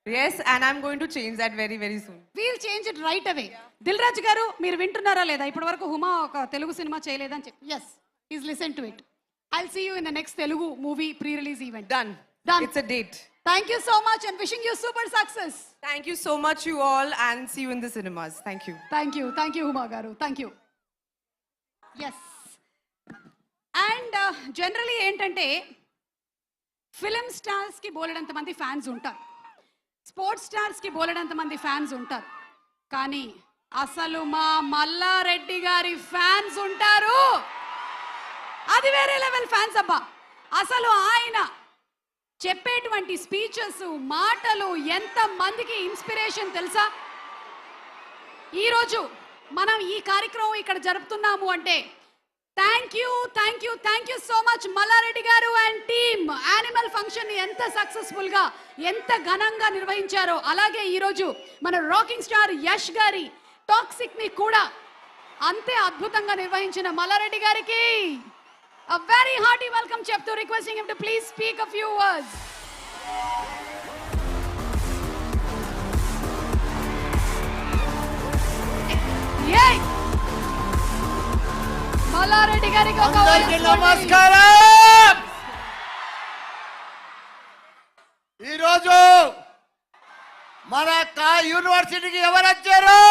Yes, and I'm going to change that very, very soon. We'll change it right away. Dil Raju గారు మీరు వింటున్నారా లేదా? ఇప్పటి వరకు హుమా ఒక తెలుగు సినిమా చేయలేదని చెప్పి. Yes, please listen to it. I'll see you in the next Telugu movie pre-release event. Done. It's a date. Thank you so much and wishing you super success. Thank you so much, you all, and see you in the cinemas. Thank you. Thank you, Huma garu. Thank you. Yes. And generally ఏంటంటే film stars కి బోలెడంత మంది fans ఉంటారు, sports stars కి బోలెడంత మంది fans ఉంటారు, కానీ అసలు మా మల్లారెడ్డి గారి ఫ్యాన్స్ ఉంటారు. అది వేరే లెవెల్ ఫ్యాన్స్ అబ్బా. అసలు ఆయన చెప్పేటువంటి స్పీచెస్, మాటలు ఎంత మందికి ఇన్స్పిరేషన్ తెలుసా? ఈరోజు మనం ఈ కార్యక్రమం ఇక్కడ జరుపుతున్నాము అంటే thank you so much Mallareddy గారు అండ్ టీమ్. యానిమల్ ఫంక్షన్ ఎంత సక్సెస్ఫుల్ గా, ఎంత ఘనంగా నిర్వహించారో, అలాగే ఈరోజు మన రాకింగ్ స్టార్ యష్ గారి టాక్సిక్ ని కూడా అంతే అద్భుతంగా నిర్వహించిన మల్లారెడ్డి గారికి a very hearty welcome చెప్తూ requesting him to please speak a few words. Yay! Mallareddy గారికి ఒక నమస్కారం. ఈరోజు మన యూనివర్సిటీకి ఎవరు వచ్చారు?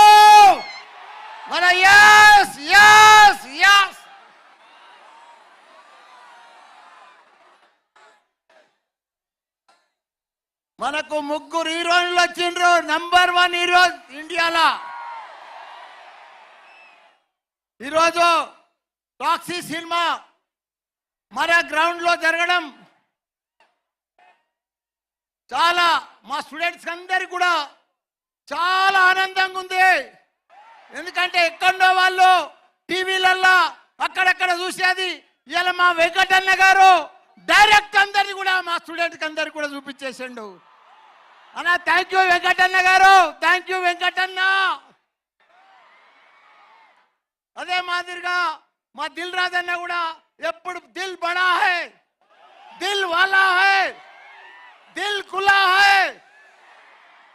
మన యస్ యస్ యస్ మనకు ముగ్గురు హీరోయిన్లు వచ్చిండ్రు. నంబర్ 1 హీరో ఇండియాలో. ఈరోజు టాక్సీ సినిమా మన గ్రౌండ్ లో జరగడం చాలా మా స్టూడెంట్స్ అందరికి కూడా చాలా ఆనందంగా ఉంది. ఎందుకంటే ఎక్కడో వాళ్ళు టీవీలల్లో అక్కడక్కడ చూసేది, ఇలా మా వెంకటన్న గారు డైరెక్ట్ అందరినీ కూడా మా స్టూడెంట్కి అందరికి కూడా చూపించేసిండు. అన్న థ్యాంక్ యూ వెంకటన్న గారు, థ్యాంక్ యూ వెంకటన్న. అదే మాదిరిగా మా దిల్ రాజన్న కూడా ఎప్పుడు దిల్ బడా హై, దిల్ వాలా హై, దిల్ ఖులా హై.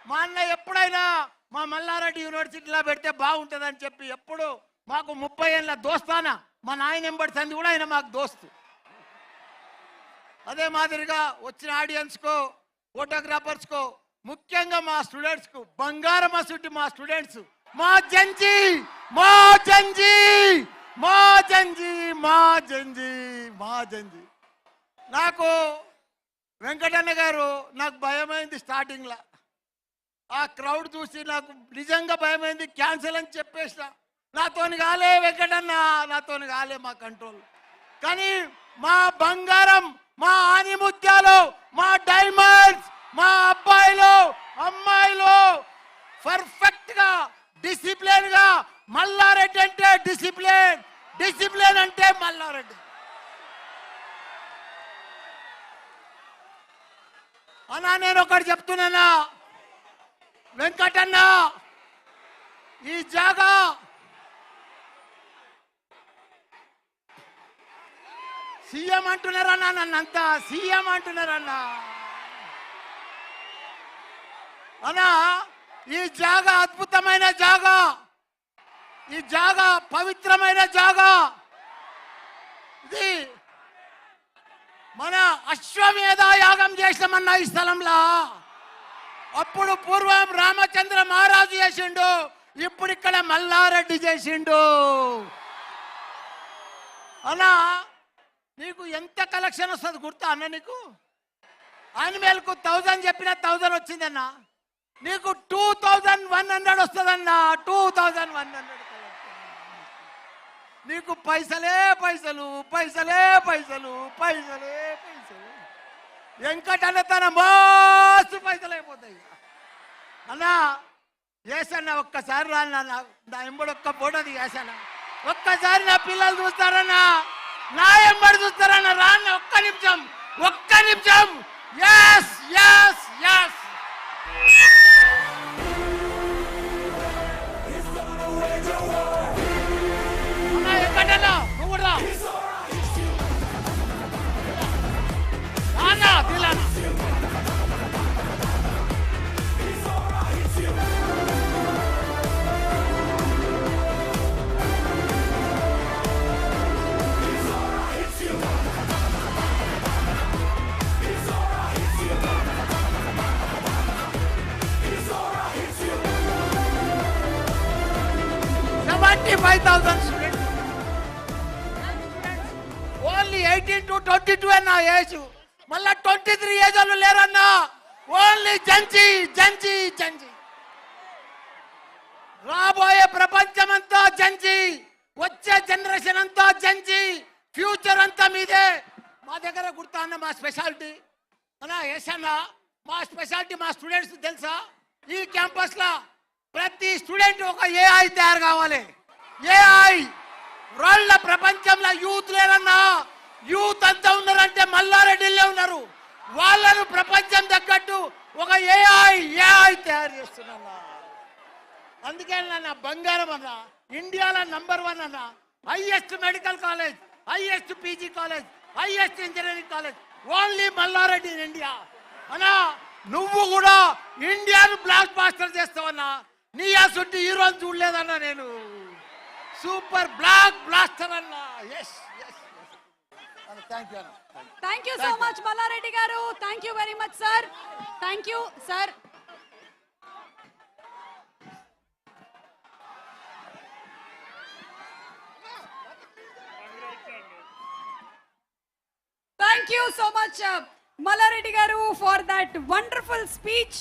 మా అన్న ఎప్పుడైనా మా మల్లారెడ్డి యూనివర్సిటీలో పెడితే బాగుంటుందని చెప్పి ఎప్పుడు మాకు 30 ఏళ్ళ దోస్తాన మా నాయన ఎంబడి సంది కూడా ఆయన మాకు దోస్తు. అదే మాదిరిగా వచ్చిన ఆడియన్స్కో, ఫోటోగ్రాఫర్స్కో, ముఖ్యంగా మా స్టూడెంట్స్కు బంగారం అసుటి మా స్టూడెంట్స్, మా జంజీ మా జంజీ మా జంజీ మా జంజీ మా జంజీ. నాకు వెంకటన్న గారు నాకు భయమైంది స్టార్టింగ్లో. ఆ క్రౌడ్ చూసి నాకు నిజంగా భయమైంది. క్యాన్సిల్ అని చెప్పేసిన. నాతోని కాలే వెంకటన్న, నాతోని కాలే మా కంట్రోల్. కానీ మా బంగారం, మా ఆనిముత్యాలు, మా డైమండ్స్, మా అబ్బాయిలు అమ్మాయిలు పర్ఫెక్ట్ గా డిసిప్లిన్ గా, మల్లారెడ్డి అంటే డిసిప్లిన్, డిసిప్లిన్ అంటే మల్లారెడ్డి. అన్నా నేను ఒకటి చెప్తున్నానా వెంకటన్న, ఈ జాగా సీఎం అంటున్నారన్నా, నన్నంతా సీఎం అంటున్నారన్నా. అన్నా ఈ జాగా అద్భుతమైన జాగా, ఈ జాగా పవిత్రమైన జాగా. ఇది మన అశ్వమేధ యాగం చేసామన్నా ఈ స్థలంలో. అప్పుడు పూర్వం రామచంద్ర మహారాజు చేసిండు, ఇప్పుడు ఇక్కడ మల్లారెడ్డి చేసిండు. అన్నా నీకు ఎంత కలెక్షన్ వస్తుంది గుర్తా అన్న? నీకు యానిమల్కు 1000 చెప్పిన 1000 వచ్చిందన్నా. నీకు 2100 వస్తుందన్నా. 2100 నీకు పైసలే పైసలు, పైసలే పైసలు, పైసలే పైసలు. వెంకటన్న తన మస్తు పైసలు అయిపోతాయి అన్నా. వేసన్నా ఒక్కసారి రాన్నా, నా ఎంబడి ఒక్క ఫోటో వేసానా, ఒక్కసారి నా పిల్లలు చూస్తారన్నా, నా ఎంబడి చూస్తారన్నా. రాన్న ఒక్క నిమిషం, ఒక్క నిమిషం. Yes yes yes. అన్నా నువ్వు కూడా అన్నా 25,000 స్టూడెంట్స్, ఓన్లీ 18 to 22 అన్న ఏజ్, మళ్ళా 23 ఏజ్ వాళ్ళు లేరన్నా, ఓన్లీ జంజీ జంజీ జంజీ. రాబోయే ప్రపంచమంతా జంజీ, వచ్చే జనరేషన్ అంతా జంజీ, ఫ్యూచర్ అంతా మీదే. మా దగ్గర గుర్తా అన్న మా స్పెషాలిటీ అన్నా, ఎస్ అన్న, మా స్పెషాలిటీ మా స్టూడెంట్స్ తెలుసా? ఈ క్యాంపస్ లో ప్రతి స్టూడెంట్ ఒక ఏఐ తయారు కావాలి. ఏఐ వరల్డ్ ప్రపంచంలో యూత్ లేరన్నా, యూత్ అంతా ఉన్నారంటే మల్లారెడ్డిలో ఉన్నారు. వాళ్ళను ప్రపంచం తగ్గట్టు ఒక ఏఐ తయారు చేస్తున్నా. అందుకే నా బంగారం అన్న, ఇండియాలో నంబర్ 1 అన్న, highest medical college, highest PG college, highest engineering college, only Malla Reddy in India. అన్నా నువ్వు కూడా ఇండియాను బ్లాక్ బాస్టర్ చేస్తావన్నా. నీ అసలు హీరోని చూడలేదన్నా నేను. సూపర్ బ్లాక్ బ్లాస్టర్ అన్నా. ఎస్ ఎస్ థ్యాంక్ యూ అన్న. Thank you so much Mallareddy గారు. Thank you very much sir. Thank you sir. Thank you so much, Mallareddy garu, for that wonderful speech.